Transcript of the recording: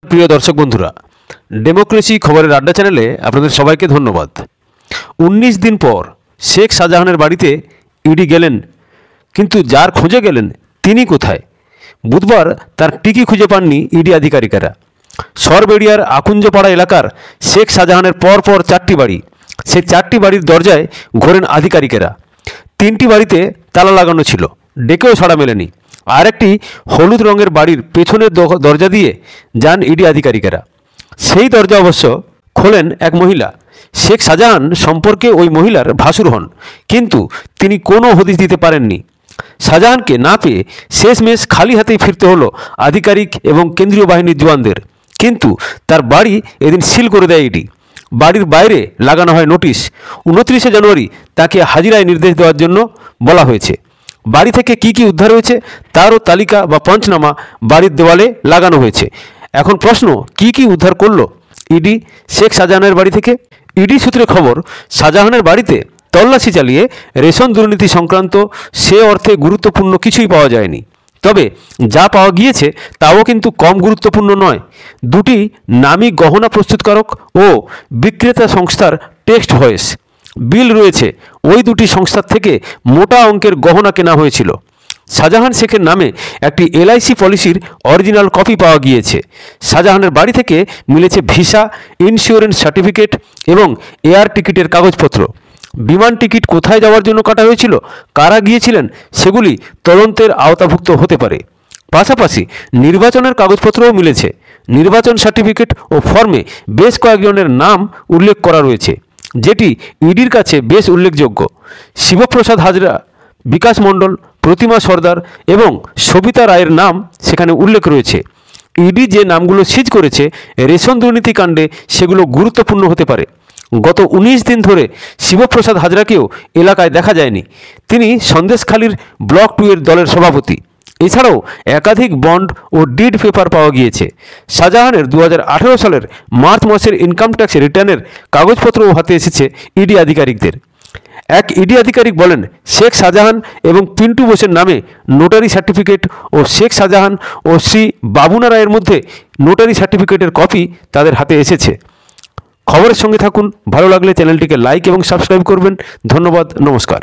প্রিয় দর্শক বন্ধুরা, ডেমোক্রেসি খবরের আড্ডা চ্যানেলে আপনাদের সবাইকে ধন্যবাদ। 19 দিন পর শেখ শাহজাহানের বাড়িতে ইডি গেলেন, কিন্তু যার খোঁজে গেলেন তিনি কোথায়? বুধবার তার টিকি খুঁজে পাননি ইডি আধিকারিকেরা। সরবেড়িয়ার আকুঞ্জপাড়া এলাকার শেখ শাহজাহানের পরপর 4টি বাড়ি, সেই 4টি বাড়ির দরজায় ঘোরেন আধিকারিকেরা। 3টি বাড়িতে তালা লাগানো ছিল, ডেকেও সাড়া মেলেনি। আরেকটি হলুদ রঙের বাড়ির পেছনের দরজা দিয়ে যান ইডি আধিকারিকেরা। সেই দরজা অবশ্য খোলেন এক মহিলা। শেখ শাহজাহান সম্পর্কে ওই মহিলার ভাসুর হন, কিন্তু তিনি কোনো হদিশ দিতে পারেননি। শাহজাহানকে না পেয়ে শেষমেশ খালি হাতেই ফিরতে হলো আধিকারিক এবং কেন্দ্রীয় বাহিনীর জওয়ানদের। কিন্তু তার বাড়ি এদিন সিল করে দেয় ইডি। বাড়ির বাইরে লাগানো হয় নোটিশ। 29শে জানুয়ারি তাকে হাজিরায় নির্দেশ দেওয়ার জন্য বলা হয়েছে। বাড়ি থেকে কি কি উদ্ধার হয়েছে তারও তালিকা বা পঞ্চনামা বাড়ির দেওয়ালে লাগানো হয়েছে। এখন প্রশ্ন, কি কি উদ্ধার করলো ইডি শেখ শাহজাহানের বাড়ি থেকে? ইডি সূত্রে খবর, শাহজাহানের বাড়িতে তল্লাশি চালিয়ে রেশন দুর্নীতি সংক্রান্ত সে অর্থে গুরুত্বপূর্ণ কিছুই পাওয়া যায়নি। তবে যা পাওয়া গিয়েছে তাও কিন্তু কম গুরুত্বপূর্ণ নয়। 2টি নামী গহনা প্রস্তুতকারক ও বিক্রেতা সংস্থার টেক্সট ভয়েস বিল রয়েছে। ওই 2টি সংস্থার থেকে মোটা অঙ্কের গহনা কেনা হয়েছিল। শাহজাহান শেখের নামে একটি এলআইসি পলিসির অরিজিনাল কপি পাওয়া গিয়েছে। শাহজাহানের বাড়ি থেকে মিলেছে ভিসা, ইন্স্যুরেন্স সার্টিফিকেট এবং এয়ার টিকিটের কাগজপত্র। বিমান টিকিট কোথায় যাওয়ার জন্য কাটা হয়েছিল, কারা গিয়েছিলেন, সেগুলি তদন্তের আওতাভুক্ত হতে পারে। পাশাপাশি নির্বাচনের কাগজপত্রও মিলেছে। নির্বাচন সার্টিফিকেট ও ফর্মে বেশ কয়েকজনের নাম উল্লেখ করা রয়েছে, যেটি ইডির কাছে বেশ উল্লেখযোগ্য। শিবপ্রসাদ হাজরা, বিকাশ মণ্ডল, প্রতিমা সর্দার এবং সবিতা রায়ের নাম সেখানে উল্লেখ রয়েছে। ইডি যে নামগুলো সিজ করেছে রেশন দুর্নীতি কাণ্ডে, সেগুলো গুরুত্বপূর্ণ হতে পারে। গত 19 দিন ধরে শিবপ্রসাদ হাজরাকেও এলাকায় দেখা যায়নি। তিনি সন্দেশখালীর ব্লক 2 এর দলের সভাপতি। এছাড়াও একাধিক বন্ড ও ডিড পেপার পাওয়া গিয়েছে। শাহজাহানের 2018 সালের মার্চ মাসের ইনকাম ট্যাক্স রিটার্নের কাগজপত্রও হাতে এসেছে ইডি আধিকারিকদের। এক ইডি আধিকারিক বলেন, শেখ শাহজাহান এবং পিন্টু বোসের নামে নোটারি সার্টিফিকেট ও শেখ শাহজাহান ও শ্রী বাবুনা রায়ের মধ্যে নোটারি সার্টিফিকেটের কপি তাদের হাতে এসেছে। খবরের সঙ্গে থাকুন। ভালো লাগলে চ্যানেলটিকে লাইক এবং সাবস্ক্রাইব করবেন। ধন্যবাদ, নমস্কার।